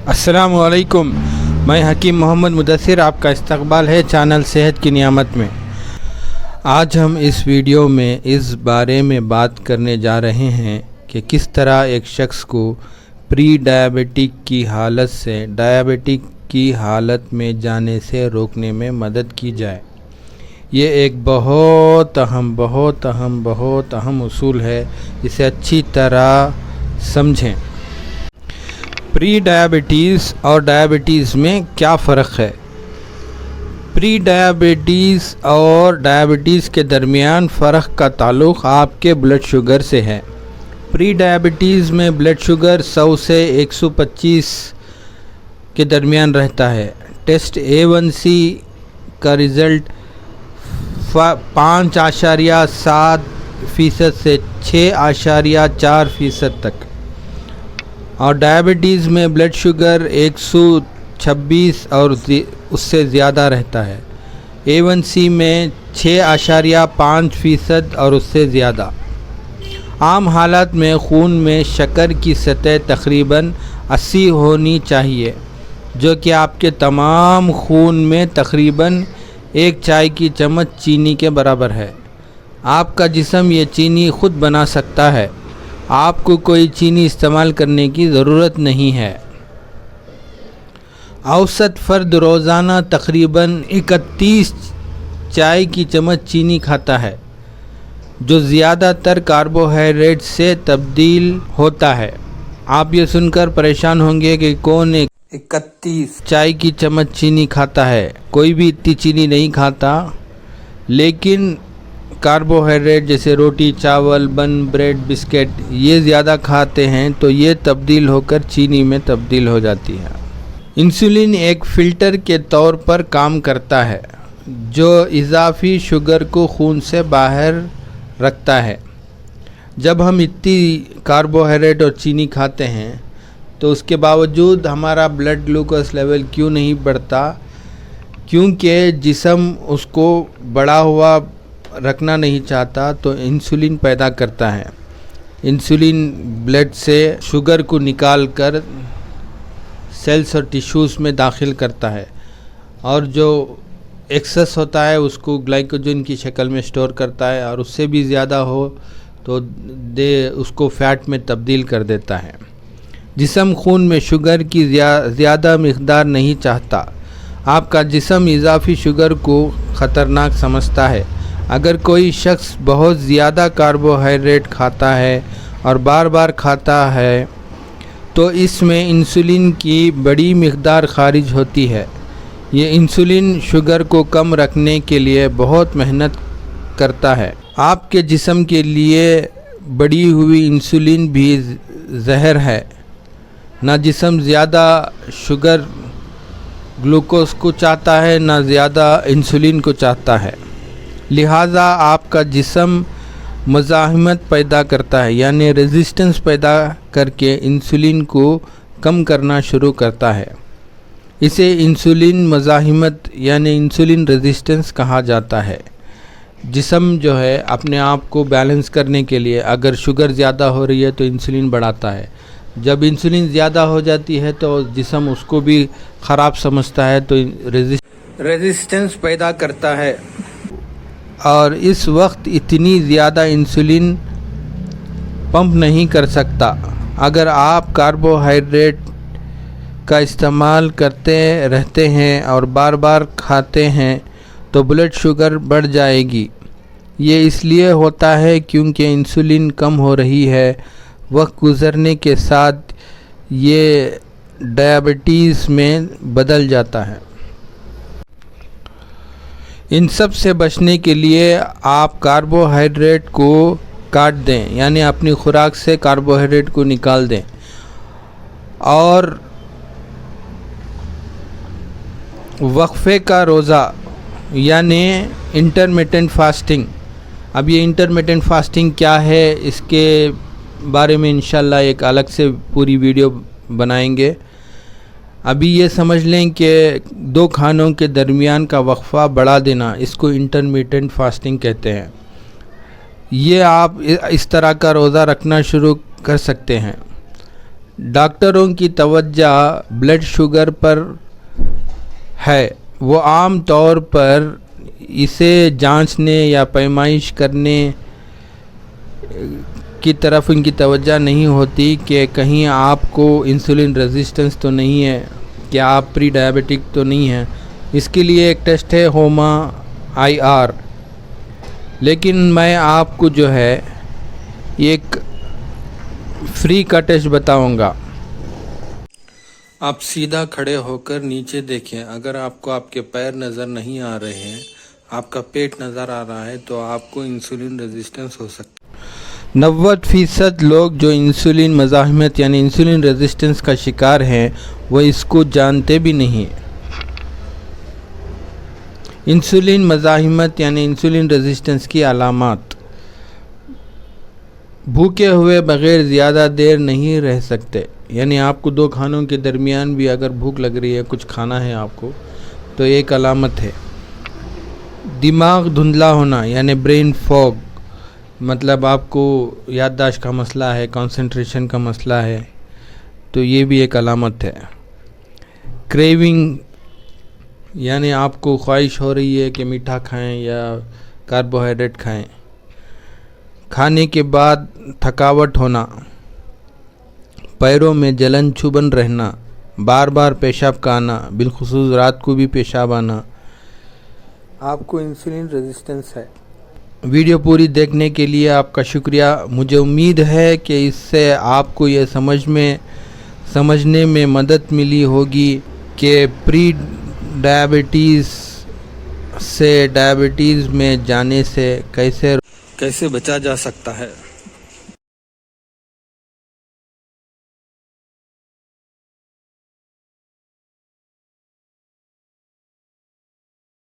السلام علیکم، میں حکیم محمد مدثر، آپ کا استقبال ہے چینل صحت کی نعمت میں۔ آج ہم اس ویڈیو میں اس بارے میں بات کرنے جا رہے ہیں کہ کس طرح ایک شخص کو پری ڈائیبٹک کی حالت سے ڈائیبٹک کی حالت میں جانے سے روکنے میں مدد کی جائے۔ یہ ایک بہت اہم اصول ہے، اسے اچھی طرح سمجھیں۔ پری ڈائیبٹیز اور ڈائیبٹیز میں کیا فرق ہے؟ پری ڈائیبٹیز اور ڈائیبٹیز کے درمیان فرق کا تعلق آپ کے بلڈ شوگر سے ہے۔ پری ڈائیبٹیز میں بلڈ شوگر 100 سے 125 کے درمیان رہتا ہے۔ ٹیسٹ A1C کا رزلٹ 5.7% سے 6.4% تک، اور ڈائیبٹیز میں بلڈ شوگر 126 اور اس سے زیادہ رہتا ہے۔ A1C میں 6.5% اور اس سے زیادہ۔ عام حالات میں خون میں شکر کی سطح تقریباً 80 ہونی چاہیے، جو کہ آپ کے تمام خون میں تقریباً 1 چائے کی چمچ چینی کے برابر ہے۔ آپ کا جسم یہ چینی خود بنا سکتا ہے، آپ کو کوئی چینی استعمال کرنے کی ضرورت نہیں ہے۔ اوسط فرد روزانہ تقریباً 31 چائے کی چمچ چینی کھاتا ہے، جو زیادہ تر کاربوہائیڈریٹ سے تبدیل ہوتا ہے۔ آپ یہ سن کر پریشان ہوں گے کہ کون 31 چائے کی چمچ چینی کھاتا ہے؟ کوئی بھی اتنی چینی نہیں کھاتا، لیکن کاربوہائیڈریٹ جیسے روٹی، چاول، بن، بریڈ، بسکٹ یہ زیادہ کھاتے ہیں تو یہ تبدیل ہو کر چینی میں تبدیل ہو جاتی ہے۔ انسولین ایک فلٹر کے طور پر کام کرتا ہے جو اضافی شوگر کو خون سے باہر رکھتا ہے۔ جب ہم اتنی کاربوہائیڈریٹ اور چینی کھاتے ہیں تو اس کے باوجود ہمارا بلڈ گلوکوز لیول کیوں نہیں بڑھتا؟ کیونکہ جسم اس کو بڑھا ہوا رکھنا نہیں چاہتا، تو انسولین پیدا کرتا ہے۔ انسولین بلڈ سے شوگر کو نکال کر سیلز اور ٹیشوز میں داخل کرتا ہے، اور جو ایکسس ہوتا ہے اس کو گلائکوجن کی شکل میں سٹور کرتا ہے، اور اس سے بھی زیادہ ہو تو اس کو فیٹ میں تبدیل کر دیتا ہے۔ جسم خون میں شوگر کی زیادہ مقدار نہیں چاہتا۔ آپ کا جسم اضافی شوگر کو خطرناک سمجھتا ہے۔ اگر کوئی شخص بہت زیادہ کاربوہائیڈریٹ کھاتا ہے اور بار بار کھاتا ہے تو اس میں انسولین کی بڑی مقدار خارج ہوتی ہے۔ یہ انسولین شوگر کو کم رکھنے کے لیے بہت محنت کرتا ہے۔ آپ کے جسم کے لیے بڑی ہوئی انسولین بھی زہر ہے۔ نہ جسم زیادہ شوگر گلوکوز کو چاہتا ہے، نہ زیادہ انسولین کو چاہتا ہے۔ لہٰذا آپ کا جسم مزاحمت پیدا کرتا ہے، یعنی ریزسٹنس پیدا کر کے انسولین کو کم کرنا شروع کرتا ہے۔ اسے انسولین مزاحمت یعنی انسولین ریزسٹنس کہا جاتا ہے۔ جسم جو ہے اپنے آپ کو بیلنس کرنے کے لیے اگر شوگر زیادہ ہو رہی ہے تو انسولین بڑھاتا ہے۔ جب انسولین زیادہ ہو جاتی ہے تو جسم اس کو بھی خراب سمجھتا ہے، تو ریزسٹنس پیدا کرتا ہے، اور اس وقت اتنی زیادہ انسولین پمپ نہیں کر سکتا۔ اگر آپ کاربوہائیڈریٹ کا استعمال کرتے رہتے ہیں اور بار بار کھاتے ہیں تو بلڈ شوگر بڑھ جائے گی۔ یہ اس لیے ہوتا ہے کیونکہ انسولین کم ہو رہی ہے۔ وقت گزرنے کے ساتھ یہ ڈائیبٹیز میں بدل جاتا ہے۔ ان سب سے بچنے کے لیے آپ کاربوہائیڈریٹ کو کاٹ دیں، یعنی اپنی خوراک سے کاربوہائیڈریٹ کو نکال دیں، اور وقفے کا روزہ یعنی انٹرمیٹنٹ فاسٹنگ۔ اب یہ انٹرمیٹنٹ فاسٹنگ کیا ہے، اس کے بارے میں انشاءاللہ ایک الگ سے پوری ویڈیو بنائیں گے۔ ابھی یہ سمجھ لیں کہ 2 کھانوں کے درمیان کا وقفہ بڑھا دینا، اس کو انٹرمیٹنٹ فاسٹنگ کہتے ہیں۔ یہ آپ اس طرح کا روزہ رکھنا شروع کر سکتے ہیں۔ ڈاکٹروں کی توجہ بلڈ شوگر پر ہے، وہ عام طور پر اسے جانچنے یا پیمائش کرنے کی طرف ان کی توجہ نہیں ہوتی کہ کہیں آپ کو انسولین ریزسٹنس تو نہیں ہے، کہ آپ پری ڈائبیٹک تو نہیں ہیں۔ اس کے لیے ایک ٹیسٹ ہے ہوما IR، لیکن میں آپ کو جو ہے ایک فری کا ٹیسٹ بتاؤں گا۔ آپ سیدھا کھڑے ہو کر نیچے دیکھیں، اگر آپ کو آپ کے پیر نظر نہیں آ رہے ہیں، آپ کا پیٹ نظر آ رہا ہے، تو آپ کو انسولین ریزسٹنس ہو سکتا ہے۔ 90% لوگ جو انسولین مزاحمت یعنی انسولین ریزسٹنس کا شکار ہیں، وہ اس کو جانتے بھی نہیں۔ انسولین مزاحمت یعنی انسولین ریزسٹنس کی علامات: بھوکے ہوئے بغیر زیادہ دیر نہیں رہ سکتے، یعنی آپ کو 2 کھانوں کے درمیان بھی اگر بھوک لگ رہی ہے، کچھ کھانا ہے آپ کو، تو ایک علامت ہے۔ دماغ دھندلا ہونا یعنی برین فوگ، مطلب آپ کو یادداشت کا مسئلہ ہے، کنسنٹریشن کا مسئلہ ہے، تو یہ بھی ایک علامت ہے۔ کریونگ یعنی آپ کو خواہش ہو رہی ہے کہ میٹھا کھائیں یا کاربوہائیڈریٹ کھائیں۔ کھانے کے بعد تھکاوٹ ہونا، پیروں میں جلن چبھن رہنا، بار بار پیشاب کا آنا، بالخصوص رات کو بھی پیشاب آنا، آپ کو انسولین ریزسٹنس ہے۔ ویڈیو پوری دیکھنے کے لیے آپ کا شکریہ۔ مجھے امید ہے کہ اس سے آپ کو یہ سمجھنے میں مدد ملی ہوگی کہ پری ڈائبٹیز سے ڈائبٹیز میں جانے سے کیسے بچا جا سکتا ہے۔